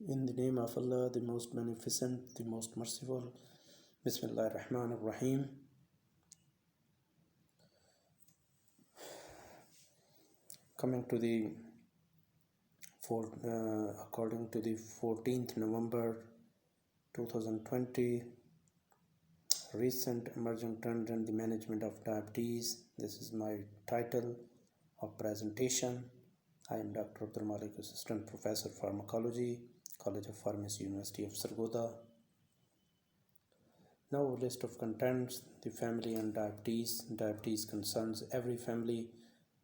In the name of Allah, the most beneficent, the most merciful. Bismillah ar-Rahman ar-Rahim. Coming to the according to the 14th November 2020, recent emerging trend in the management of diabetes. This is my title of presentation. I am Dr. Abdul Malik, Assistant Professor Pharmacology, College of Pharmacy, University of Sargodha. Now, list of contents: the family and diabetes. Diabetes concerns every family.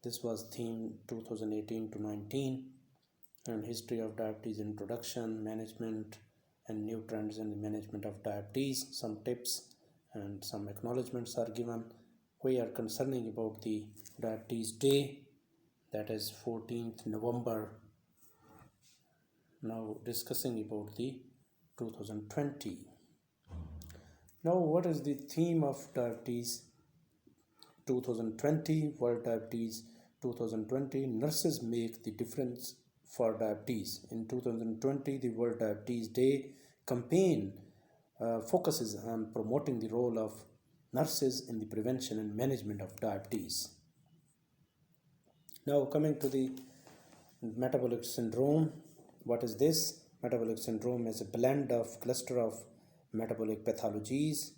This was theme 2018 to 19, and history of diabetes, introduction, management, and new trends in the management of diabetes. Some tips and some acknowledgements are given. We are concerning about the Diabetes Day, that is 14th November. Now discussing about the 2020. Now, what is the theme of diabetes 2020? World Diabetes 2020. Nurses make the difference for diabetes. In 2020, the World Diabetes Day campaign focuses on promoting the role of nurses in the prevention and management of diabetes. Now, coming to the metabolic syndrome. What is this? Metabolic syndrome is a blend of cluster of metabolic pathologies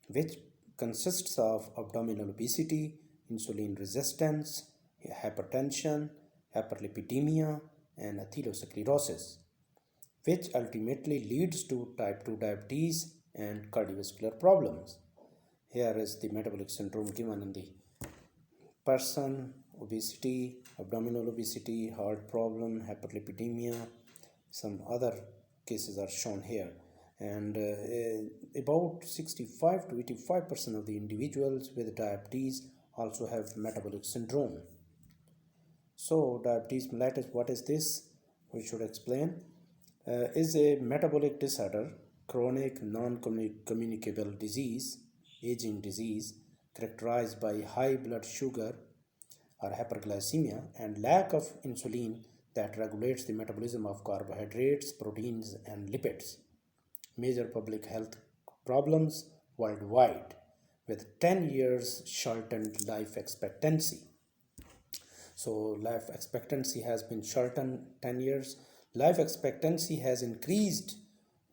which consists of abdominal obesity, insulin resistance, hypertension, hyperlipidemia, and atherosclerosis, which ultimately leads to type 2 diabetes and cardiovascular problems. Here is the metabolic syndrome given in the person: obesity, abdominal obesity, heart problem, hyperlipidemia. Some other cases are shown here, and about 65 to 85% of the individuals with diabetes also have metabolic syndrome. So diabetes mellitus, what is this? We should explain. Is a metabolic disorder, chronic non-communicable disease, aging disease, characterized by high blood sugar or hyperglycemia and lack of insulin that regulates the metabolism of carbohydrates, proteins, and lipids. Major public health problems worldwide, with 10 years shortened life expectancy. So life expectancy has been shortened 10 years. Life expectancy has increased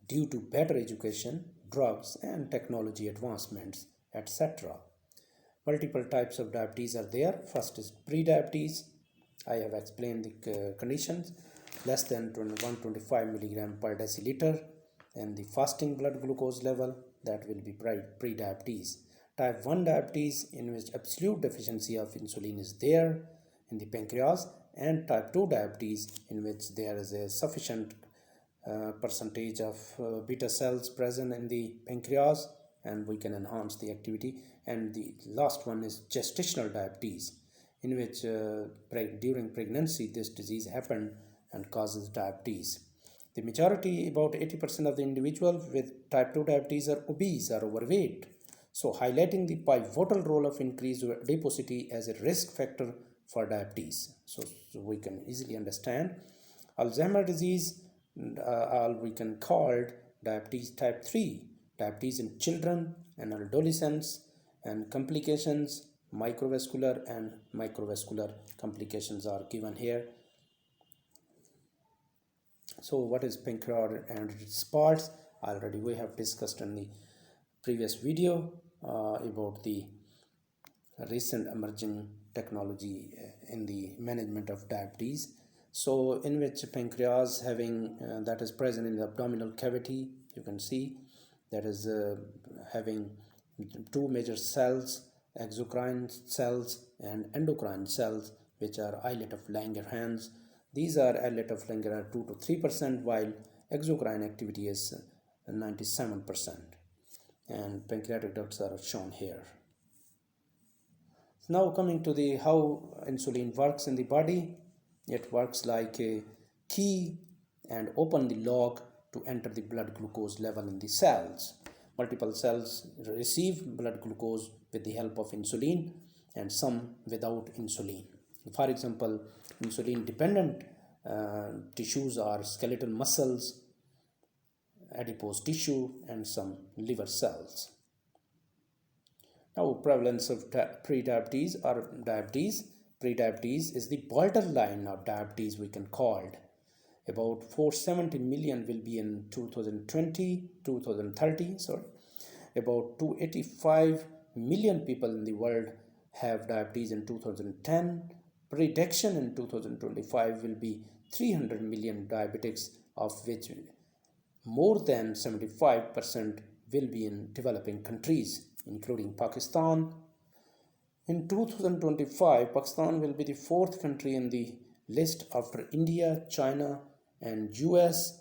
due to better education, drugs, and technology advancements, etc. Multiple types of diabetes are there. First is pre-diabetes. I have explained the conditions: less than 125 milligram per deciliter, and the fasting blood glucose level, that will be pre-diabetes. Type 1 diabetes, in which absolute deficiency of insulin is there in the pancreas, and type 2 diabetes, in which there is a sufficient percentage of beta cells present in the pancreas, and we can enhance the activity. And the last one is gestational diabetes, in which during pregnancy this disease happened and causes diabetes. The majority, about 80% of the individuals with type 2 diabetes are obese or overweight, so highlighting the pivotal role of increased adiposity as a risk factor for diabetes. So we can easily understand. Alzheimer's disease, we can call diabetes type 3, diabetes in children and adolescents, and complications, microvascular and microvascular complications are given here. So what is pancreas and its parts? Already we have discussed in the previous video about the recent emerging technology in the management of diabetes. So in which pancreas having that is present in the abdominal cavity, you can see that is having two major cells, exocrine cells and endocrine cells, which are islet of Langerhans. These are islet of Langerhans 2 to 3%, while exocrine activity is 97%, and pancreatic ducts are shown here. Now coming to the how insulin works in the body. It works like a key and open the lock to enter the blood glucose level in the cells. Multiple cells receive blood glucose with the help of insulin and some without insulin. For example, insulin dependent tissues are skeletal muscles, adipose tissue and some liver cells. Now, prevalence of pre-diabetes or diabetes. Pre-diabetes is the borderline of diabetes, we can call it. About 470 million will be in 2030. About 285 million people in the world have diabetes in 2010. Prediction in 2025 will be 300 million diabetics, of which more than 75% will be in developing countries, including Pakistan. In 2025, Pakistan will be the fourth country in the list after India, China, and US.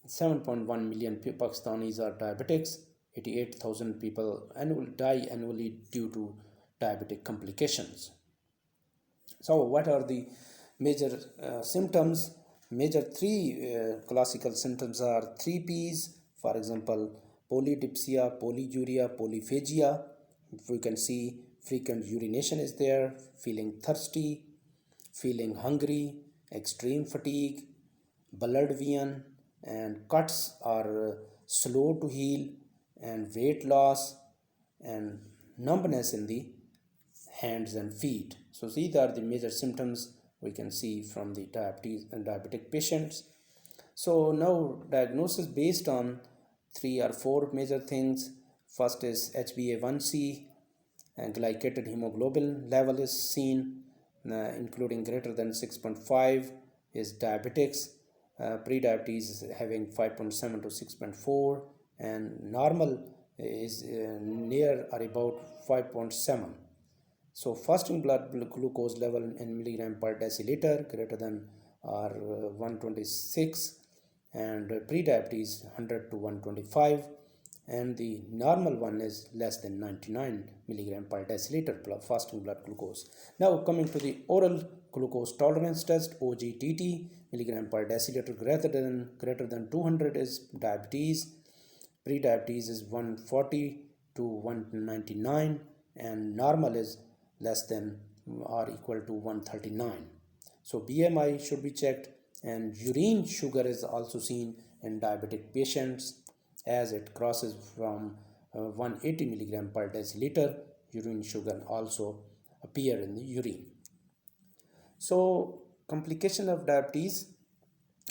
7.1 million Pakistanis are diabetics. 88,000 people die annually due to diabetic complications. So what are the major symptoms? Major three classical symptoms are 3 Ps, for example, polydipsia, polyuria, polyphagia. We can see frequent urination is there, feeling thirsty, feeling hungry, extreme fatigue, blood vein, and cuts are slow to heal, and weight loss, and numbness in the hands and feet. So these are the major symptoms we can see from the diabetes and diabetic patients. So now diagnosis based on 3 or 4 major things. First is HbA1c, and glycated hemoglobin level is seen, including greater than 6.5 is diabetics. Pre-diabetes is having 5.7 to 6.4, and normal is near or about 5.7. So fasting blood glucose level in milligram per deciliter greater than or 126, and pre-diabetes 100 to 125, and the normal one is less than 99 milligram per deciliter fasting blood glucose. Now coming to the oral glucose tolerance test, OGTT, milligram per deciliter greater than 200 is diabetes. Pre-diabetes is 140 to 199, and normal is less than or equal to 139. So BMI should be checked, and urine sugar is also seen in diabetic patients as it crosses from 180 milligram per deciliter. Urine sugar also appear in the urine. So complication of diabetes,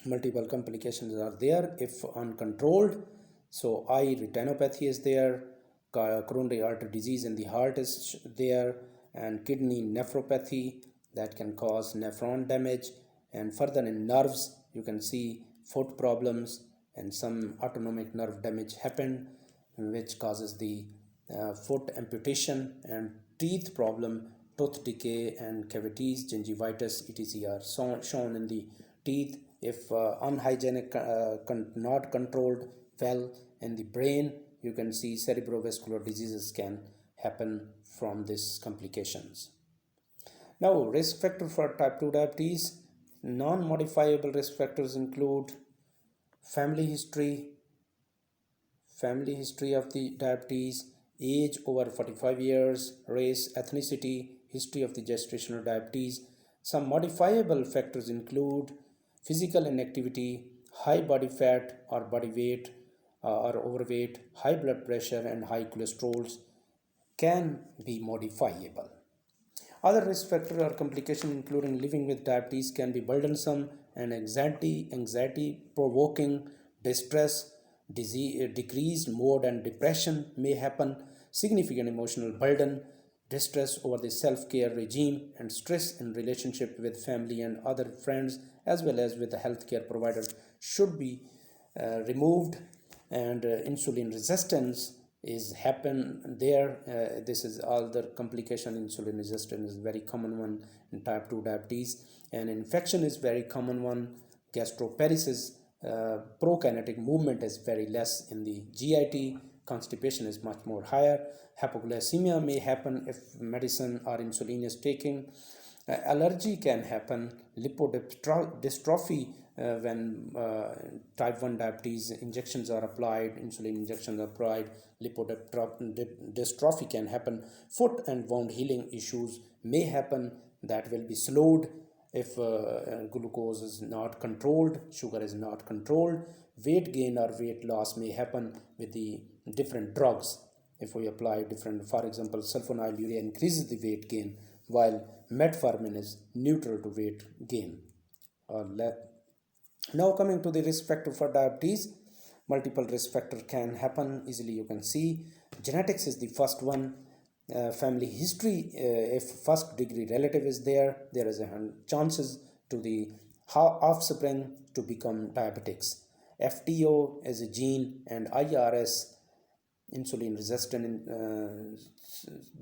multiple complications are there if uncontrolled. So eye retinopathy is there, coronary artery disease in the heart is there, and kidney nephropathy that can cause nephron damage, and further in nerves you can see foot problems and some autonomic nerve damage happen, which causes the foot amputation, and teeth problem, tooth decay and cavities, gingivitis etc. are shown in the teeth if unhygienic, not controlled well in the brain. You can see cerebrovascular diseases can happen from these complications. Now, risk factor for type 2 diabetes. Non-modifiable risk factors include family history of the diabetes, age over 45 years, race, ethnicity, history of the gestational diabetes. Some modifiable factors include physical inactivity, high body fat or body weight or overweight, high blood pressure and high cholesterol can be modifiable. Other risk factors or complications including living with diabetes can be burdensome and anxiety provoking, distress, decreased mood and depression may happen, significant emotional burden, distress over the self-care regime, and stress in relationship with family and other friends as well as with the healthcare provider should be removed. And insulin resistance is happen there. This is all the complication. Insulin resistance is very common one in type 2 diabetes, and infection is very common one. Gastroparesis, prokinetic movement is very less in the GIT. Constipation is much more higher. Hypoglycemia may happen if medicine or insulin is taken. Allergy can happen. Lipodystrophy when type 1 diabetes injections are applied, insulin injections are applied, lipodystrophy can happen. Foot and wound healing issues may happen, that will be slowed If glucose is not controlled, sugar is not controlled, weight gain or weight loss may happen with the different drugs. If we apply different, for example, sulfonylurea increases the weight gain, while metformin is neutral to weight gain. Now coming to the risk factor for diabetes, multiple risk factor can happen easily. You can see genetics is the first one. Family history, if first degree relative is there is a chances to the offspring to become diabetics. FTO is a gene, and IRS, insulin resistant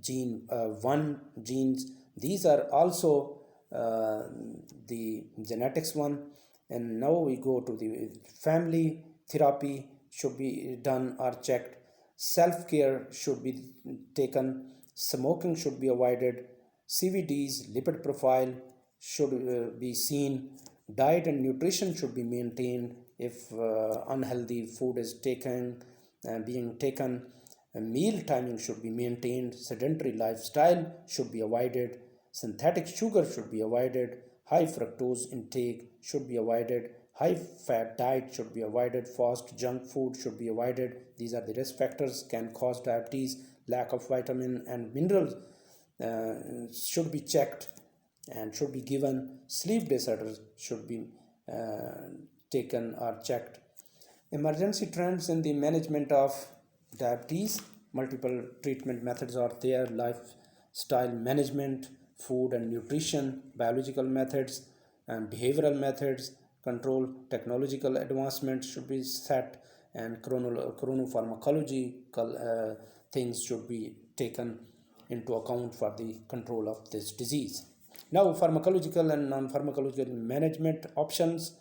gene, 1 genes, these are also the genetics one. And now we go to the family therapy should be done or checked. Self-care should be taken. Smoking should be avoided. CVDs, lipid profile should be seen. Diet and nutrition should be maintained if unhealthy food is being taken. Meal timing should be maintained. Sedentary lifestyle should be avoided. Synthetic sugar should be avoided. High fructose intake should be avoided. High fat diet should be avoided. Fast junk food should be avoided. These are the risk factors can cause diabetes. Lack of vitamin and minerals should be checked and should be given. Sleep disorders should be taken or checked. Emergency trends in the management of diabetes. Multiple treatment methods are there. Lifestyle management, food and nutrition, biological methods and behavioral methods, control, technological advancements should be set, and chronopharmacology things should be taken into account for the control of this disease. Now, pharmacological and non-pharmacological management options.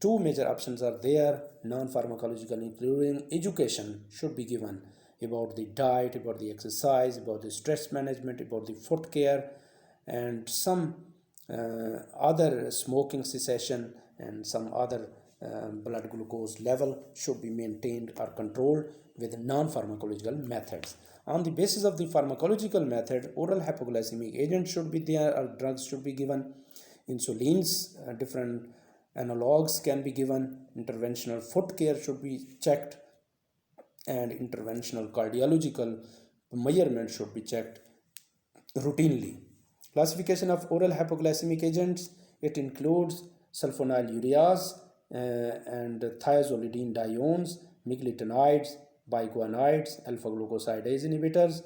Two major options are there. Non-pharmacological, including education, should be given about the diet, about the exercise, about the stress management, about the foot care, and some other smoking cessation and some other blood glucose level should be maintained or controlled with non-pharmacological methods. On the basis of the pharmacological method, oral hypoglycemic agent should be there or drugs should be given. Insulins, different analogs can be given. Interventional foot care should be checked, and interventional cardiological measurement should be checked routinely. Classification of oral hypoglycemic agents, it includes sulfonylureas and thiazolidinediones, miglitinides, biguanides, alpha-glucosidase inhibitors.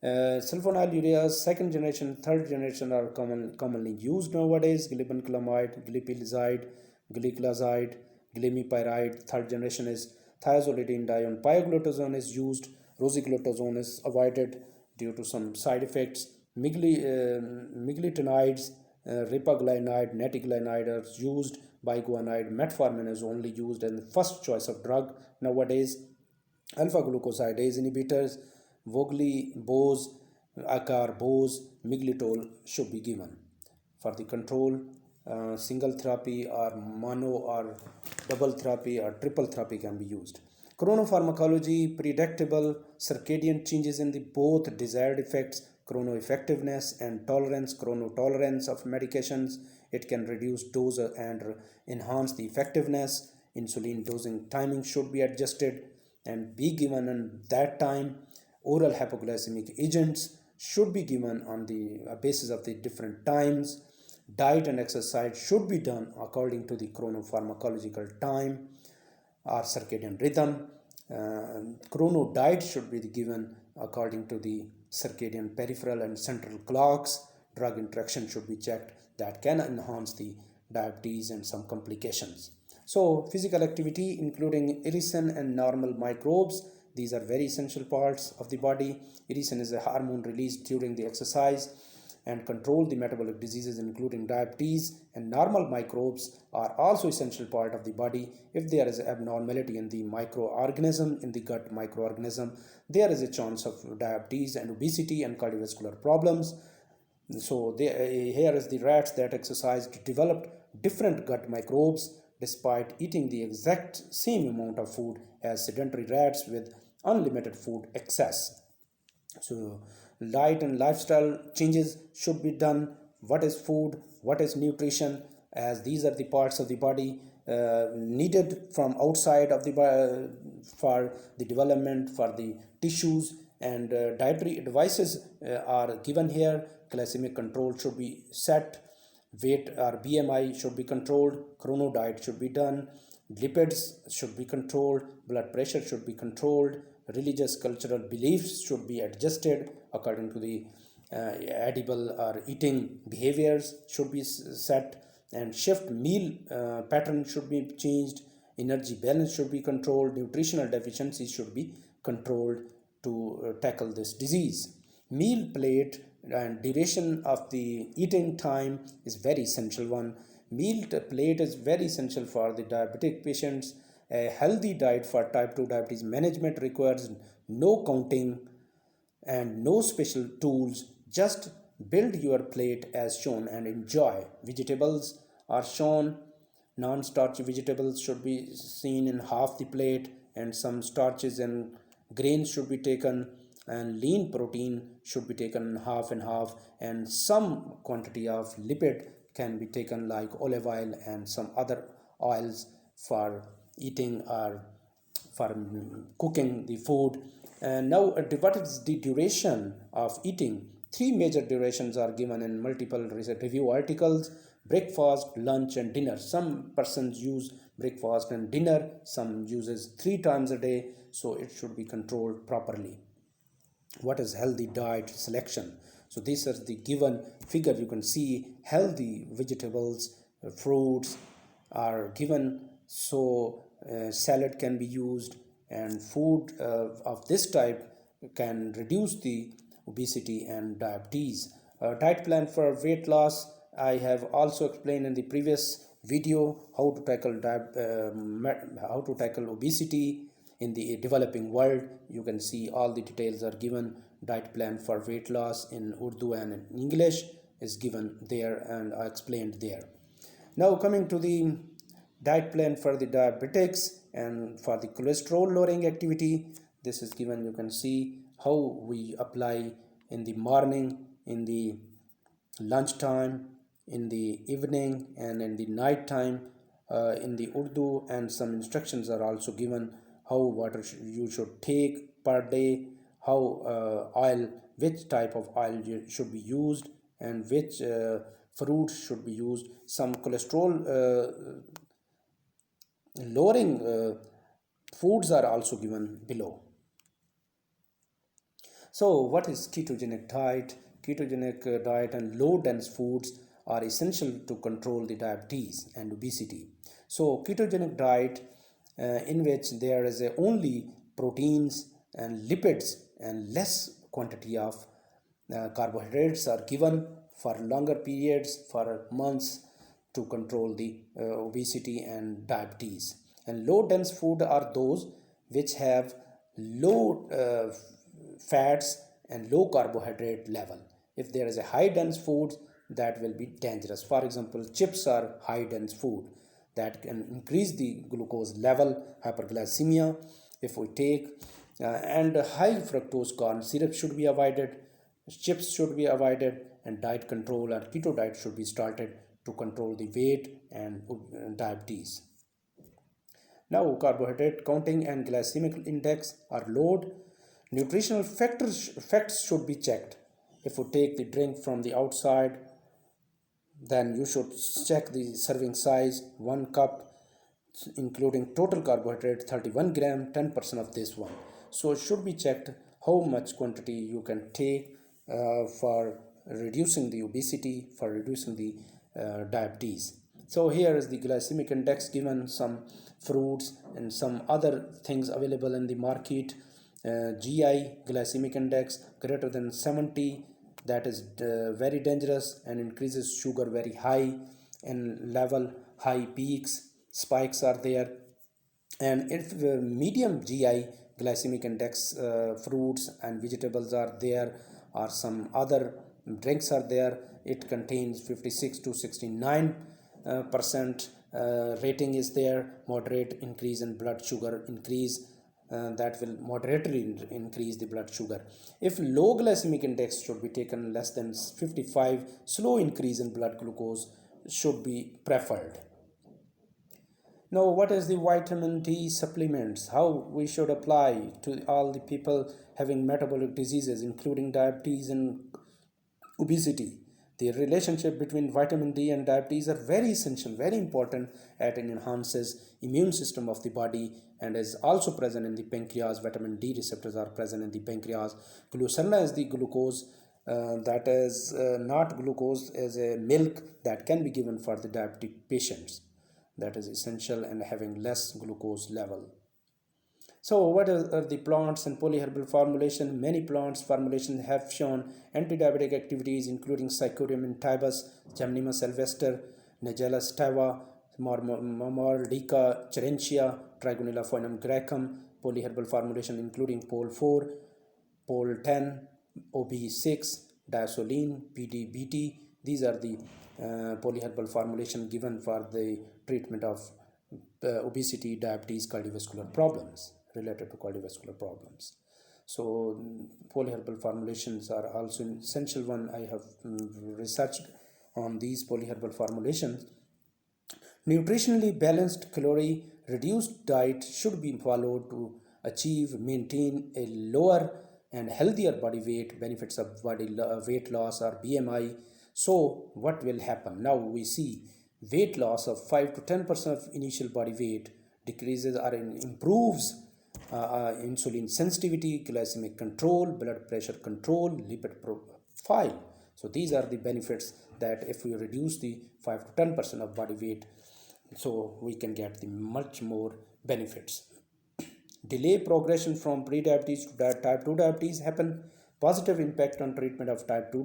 Sulfonylureas, second generation, third generation are commonly used nowadays. Glibenclamide, glipizide, gliclazide, glimepiride. Third generation is thiazolidinedione. Pioglitazone is used. Rosiglitazone is avoided due to some side effects. Miglitinides, ripaglinide, netiglinide are used. Biguanide, metformin is only used as the first choice of drug nowadays. Alpha-glucosidase inhibitors, voglibose, acarbose, miglitol should be given. For the control, single therapy or mono or double therapy or triple therapy can be used. Chronopharmacology, predictable circadian changes in the both desired effects, chronoeffectiveness and tolerance, chronotolerance of medications. It can reduce dose and enhance the effectiveness. Insulin dosing timing should be adjusted and be given in that time. Oral hypoglycemic agents should be given on the basis of the different times. Diet and exercise should be done according to the chronopharmacological time or circadian rhythm. Chrono diet should be given according to the circadian peripheral and central clocks. Drug interaction should be checked that can enhance the diabetes and some complications. So physical activity including irisin and normal microbes, these are very essential parts of the body. Irisin is a hormone released during the exercise and control the metabolic diseases including diabetes, and normal microbes are also essential part of the body. If there is abnormality in the microorganism, in the gut microorganism, there is a chance of diabetes and obesity and cardiovascular problems. So here is the rats that exercised developed different gut microbes despite eating the exact same amount of food as sedentary rats with unlimited food excess. So diet and lifestyle changes should be done what is food, what is nutrition, as these are the parts of the body needed from outside of the for the development, for the tissues, and dietary advices are given here. Glycemic control should be set, weight or BMI should be controlled, chrono diet should be done, lipids should be controlled, blood pressure should be controlled, religious cultural beliefs should be adjusted according to the edible or eating behaviors should be set, and shift meal pattern should be changed, energy balance should be controlled, nutritional deficiencies should be controlled to tackle this disease. Meal plate and duration of the eating time is very essential one. Meal plate is very essential for the diabetic patients. A healthy diet for type 2 diabetes management requires no counting and no special tools. Just build your plate as shown and enjoy. Vegetables are shown. Non-starchy vegetables should be seen in half the plate, and some starches and grains should be taken, and lean protein should be taken half and half, and some quantity of lipid can be taken like olive oil and some other oils for eating or for cooking the food. And now what is the duration of eating? Three major durations are given in multiple review articles: breakfast, lunch, and dinner. Some persons use breakfast and dinner, some uses 3 times a day, so it should be controlled properly. What is healthy diet selection? So this is the given figure. You can see healthy vegetables, fruits are given, so salad can be used, and food of this type can reduce the obesity and diabetes. Diet plan for weight loss, I have also explained in the previous video how to tackle obesity in the developing world. You can see all the details are given. Diet plan for weight loss in Urdu and in English is given there, and I explained there. Now coming to the diet plan for the diabetics and for the cholesterol lowering activity, this is given. You can see how we apply in the morning, in the lunchtime, in the evening, and in the night time in the Urdu, and some instructions are also given how water you should take per day, how oil, which type of oil should be used, and which fruits should be used. Some cholesterol lowering foods are also given below. So what is ketogenic diet? Ketogenic diet and low dense foods are essential to control the diabetes and obesity. So ketogenic diet in which there is only proteins and lipids and less quantity of carbohydrates are given for longer periods, for months, to control the obesity and diabetes. And low dense food are those which have low fats and low carbohydrate level. If there is a high dense food, that will be dangerous. For example, chips are high dense food that can increase the glucose level, hyperglycemia if we take, and high fructose corn syrup should be avoided, chips should be avoided, and diet control or keto diet should be started to control the weight and diabetes. Now carbohydrate counting and glycemic index are lowered. Nutritional facts should be checked. If you take the drink from the outside, then you should check the serving size. 1 cup including total carbohydrate 31 gram, 10% of this one. So it should be checked how much quantity you can take for reducing the obesity, for reducing the diabetes. So here is the glycemic index given, some fruits and some other things available in the market. GI glycemic index greater than 70, that is very dangerous and increases sugar very high in level, high peaks, spikes are there. And if medium GI glycemic index fruits and vegetables are there, or some other drinks are there, it contains 56 to 69% rating is there. Moderate increase in blood sugar increase that will moderately increase the blood sugar. If low glycemic index should be taken less than 55, slow increase in blood glucose should be preferred. Now, what is the vitamin D supplements? How we should apply to all the people having metabolic diseases, including diabetes and obesity? The relationship between vitamin D and diabetes are very essential, very important, as it enhances immune system of the body and is also present in the pancreas. Vitamin D receptors are present in the pancreas. Glucerna is the glucose that is not glucose, as a milk that can be given for the diabetic patients. That is essential and having less glucose level. So what are the plants and polyherbal formulation? Many plants formulations have shown anti-diabetic activities, including Psychodium intybus, Gymnema sylvester, Nigella sativa, Marmordica charentia, Trigonella phoenum graecum. Polyherbal formulation including POL4, POL10, OB6, diazoline, PDBT. These are the polyherbal formulation given for the treatment of obesity, diabetes, cardiovascular problems, related to cardiovascular problems. So polyherbal formulations are also an essential one. I have researched on these polyherbal formulations. Nutritionally balanced, calorie reduced diet should be followed to maintain a lower and healthier body weight. Benefits of weight loss or BMI. So what will happen? Now we see weight loss of 5 to 10% of initial body weight decreases or improves insulin sensitivity, glycemic control, blood pressure control, lipid profile. So these are the benefits that if we reduce the 5 to 10% of body weight, so we can get the much more benefits. Delay progression from pre-diabetes to type 2 diabetes happen. Positive impact on treatment of type 2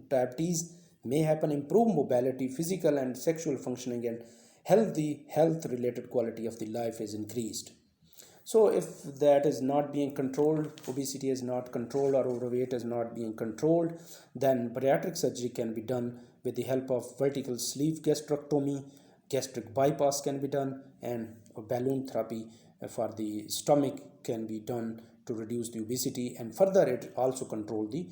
diabetes may happen. Improve mobility, physical and sexual functioning, and health related quality of the life is increased. So if that is not being controlled, obesity is not controlled or overweight is not being controlled, then bariatric surgery can be done with the help of vertical sleeve gastrectomy. Gastric bypass can be done, and balloon therapy for the stomach can be done to reduce the obesity, and further it also control the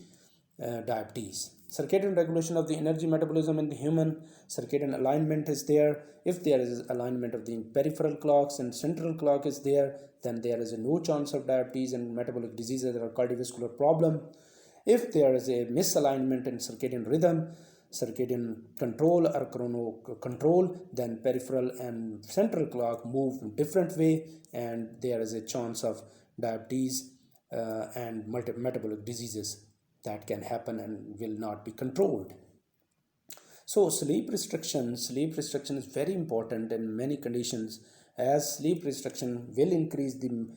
diabetes. Circadian regulation of the energy metabolism in the human. Circadian alignment is there. If there is alignment of the peripheral clocks and central clock is there, then there is no chance of diabetes and metabolic diseases or cardiovascular problem. If there is a misalignment in circadian rhythm, circadian control or chrono control, then peripheral and central clock move in different way, and there is a chance of diabetes and metabolic diseases that can happen and will not be controlled. So sleep restriction is very important in many conditions, as sleep restriction will increase the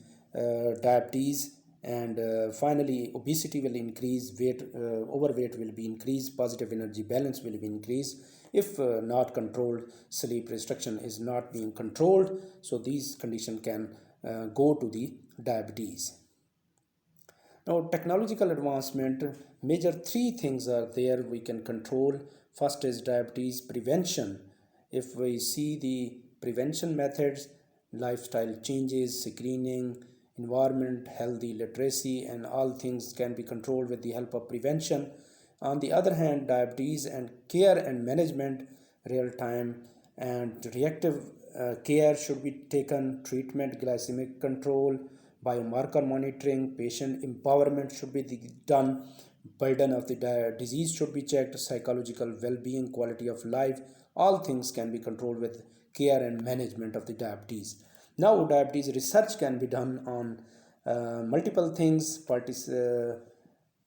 diabetes, and finally obesity will increase, overweight will be increased, positive energy balance will be increased. If not controlled, sleep restriction is not being controlled, so these conditions can go to the diabetes. Now, technological advancement, major three things are there we can control. First is diabetes prevention. If we see the prevention methods, lifestyle changes, screening, environment, healthy literacy, and all things can be controlled with the help of prevention. On the other hand, diabetes and care and management, real time and reactive care should be taken. Treatment, glycemic control, biomarker monitoring, patient empowerment should be done. Burden of the disease should be checked. Psychological well-being, quality of life, all things can be controlled with care and management of the diabetes. Now diabetes research can be done on multiple things.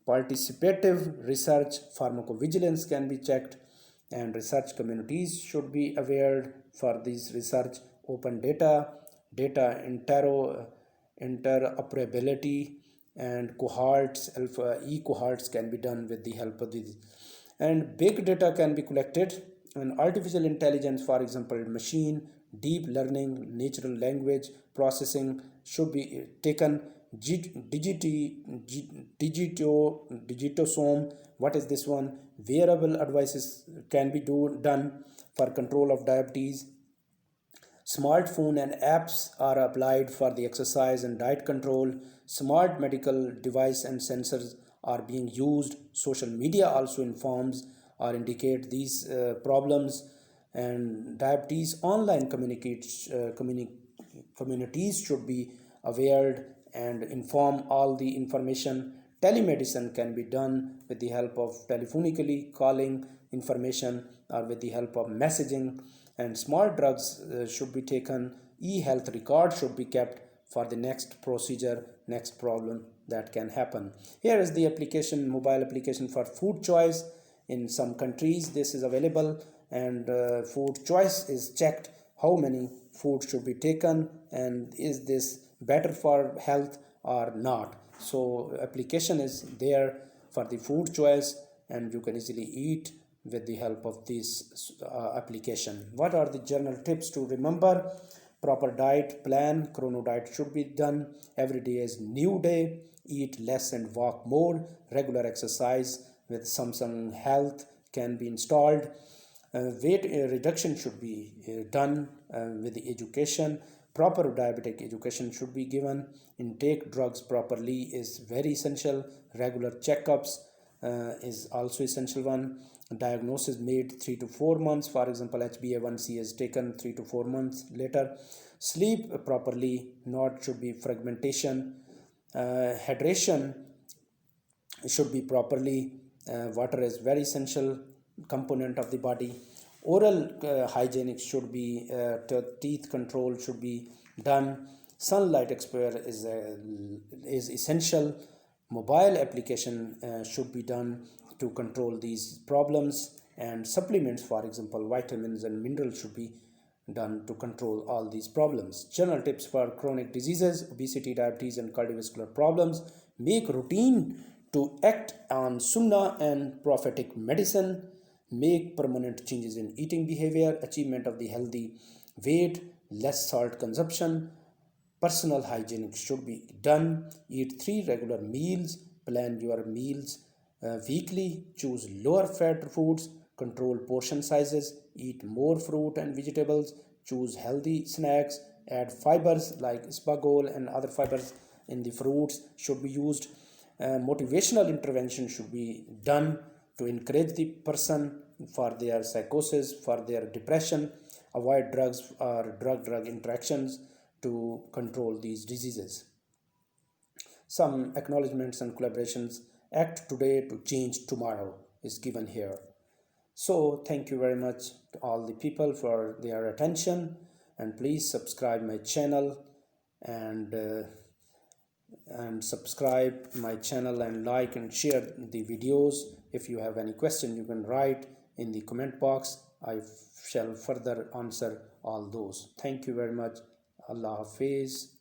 Participative research, pharmacovigilance can be checked, and research communities should be aware for this research. Open data interoperability, and cohorts, alpha cohorts can be done with the help of these, and big data can be collected, and artificial intelligence, for example machine deep learning, natural language processing should be taken. Digitosome, what is this one? Wearable advices can be done for control of diabetes. Smartphone and apps are applied for the exercise and diet control. Smart medical device and sensors are being used. Social media also informs or indicate these problems. And diabetes online communities should be aware and inform all the information. Telemedicine can be done with the help of telephonically calling information or with the help of messaging. And small drugs should be taken. E-health record should be kept for the next procedure, next problem that can happen. Here is the application, mobile application for food choice. In some countries this is available, and food choice is checked how many food should be taken and is this better for health or not. So application is there for the food choice, and you can easily eat with the help of this application. What are the general tips to remember? Proper diet plan, chrono diet should be done. Every day is new day. Eat less and walk more. Regular exercise with Samsung Health can be installed. Weight reduction should be done with the education. Proper diabetic education should be given. Intake drugs properly is very essential. Regular checkups is also essential one. Diagnosis made 3 to 4 months. For example, HbA1c is taken 3 to 4 months later. Sleep properly, not should be fragmentation. Hydration should be properly. Water is very essential component of the body. Oral hygienic should be, teeth control should be done. Sunlight exposure is essential. Mobile application should be done to control these problems, and supplements, for example vitamins and minerals, should be done to control all these problems. General tips for chronic diseases, obesity, diabetes and cardiovascular problems: make routine to act on sunnah and prophetic medicine. Make permanent changes in eating behavior. Achievement of the healthy weight, less salt consumption. Personal hygiene should be done. Eat 3 regular meals. Plan your meals weekly. Choose lower fat foods. Control portion sizes. Eat more fruit and vegetables. Choose healthy snacks. Add fibers like spagol and other fibers in the fruits should be used. Motivational intervention should be done to encourage the person for their psychosis, for their depression. Avoid drugs or drug interactions to control these diseases. Some acknowledgements and collaborations. Act today to change tomorrow is given here. So thank you very much to all the people for their attention, and please subscribe my channel and subscribe my channel and like and share the videos. If you have any question, you can write in the comment box. I shall further answer all those. Thank you very much. Allah Hafiz.